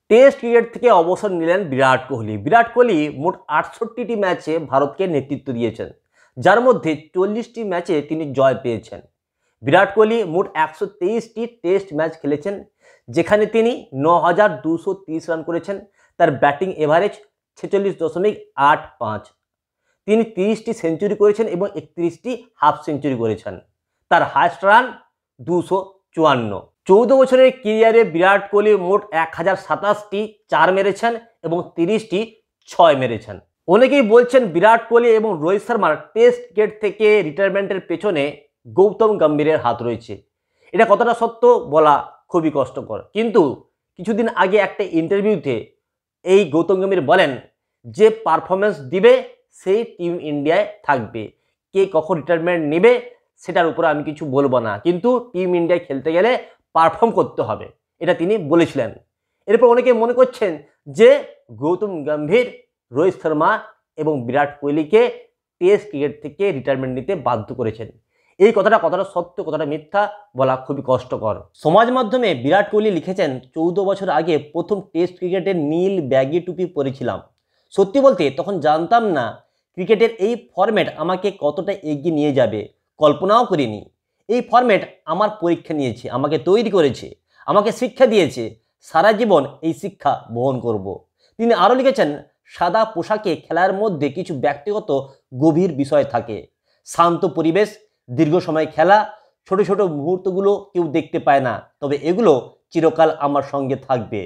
Test cricket থেকে অবসর নিলেন বিরাট কোহলি। বিরাট কোহলি মোট 68টি ম্যাচে ভারতকে নেতৃত্ব দিয়েছেন, যার মধ্যে 40টি ম্যাচে তিনি জয় পেয়েছেন। বিরাট কোহলি মোট 123টি টেস্ট ম্যাচ খেলেছেন, যেখানে তিনি 9230 রান করেছেন। তার ব্যাটিং এভারেজ 46.85। তিনি 30টি সেঞ্চুরি করেছেন এবং 31টি হাফ সেঞ্চুরি করেছেন। তার হাইস্ট রান 254। 14 বছরের ক্যারিয়ারে বিরাট কোহলি মোট 1027টি 4 মেরেছেন এবং 30টি 6 মেরেছেন। অনেকেই বলছেন বিরাট কোহলি এবং রোহিত শর্মার টেস্ট ক্রিকেট থেকে রিটায়ারমেন্টের পেছনে গৌতম গম্ভীরের হাত রয়েছে। এটা কতটা সত্য বলা খুবই কষ্টকর, কিন্তু কিছুদিন আগে একটা ইন্টারভিউতে এই গৌতম গম্ভীর বলেন যে পারফরমেন্স দিবে সেই টিম ইন্ডিয়ায় থাকবে, কে কখন রিটায়ারমেন্ট নেবে সেটার উপরে আমি কিছু বলবো না, কিন্তু টিম ইন্ডিয়ায় খেলতে গেলে পারফর্ম করতে হবে, এটা তিনি বলেছিলেন। এরপর অনেকে মনে করছেন যে গৌতম গম্ভীর রোহিত শর্মা এবং বিরাট কোহলিকে টেস্ট ক্রিকেট থেকে রিটায়ারমেন্ট নিতে বাধ্য করেছেন। এই কথাটা কতটা সত্য কতটা মিথ্যা বলা খুবই কষ্টকর। সমাজ মাধ্যমে বিরাট কোহলি লিখেছেন, 14 বছর আগে প্রথম টেস্ট ক্রিকেটের নীল ব্যাগি টুপি পরেছিলাম। সত্যি বলতে তখন জানতাম না ক্রিকেটের এই ফরম্যাট আমাকে কতটা এগিয়ে নিয়ে যাবে, কল্পনাও করিনি। এই ফরম্যাট আমার পরীক্ষা নিয়েছে, আমাকে তৈরি করেছে, আমাকে শিক্ষা দিয়েছে, সারা জীবন এই শিক্ষা বহন করব। তিনি আরও লিখেছেন, সাদা পোশাকে খেলার মধ্যে কিছু ব্যক্তিগত গভীর বিষয় থাকে। শান্ত পরিবেশ, দীর্ঘ সময় খেলা, ছোট ছোট মুহূর্তগুলো কেউ দেখতে পায় না, তবে এগুলো চিরকাল আমার সঙ্গে থাকবে।